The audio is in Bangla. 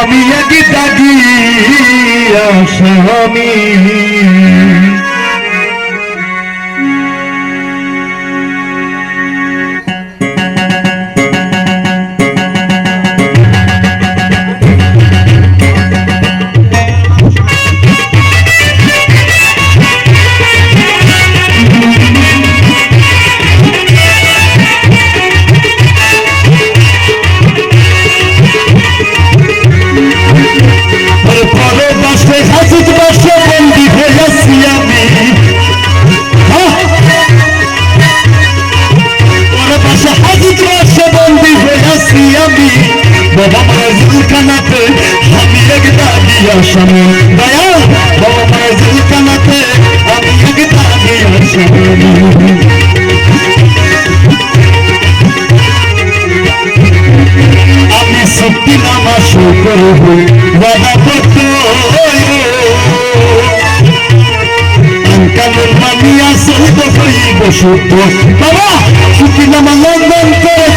আমি এক দাগি আসামি বাবা মায়ের জুলখানাতে আমি এক দাগি আসামি দয়াল বাবা মায়ের জুলখানাতে আমি এক দাগি আসামি আমি সত্যি নামা শো করব বাবা কত কানুন মানিয়া সৌদ হইব সত্য বাবা সত্যি নামা লন্ডন করে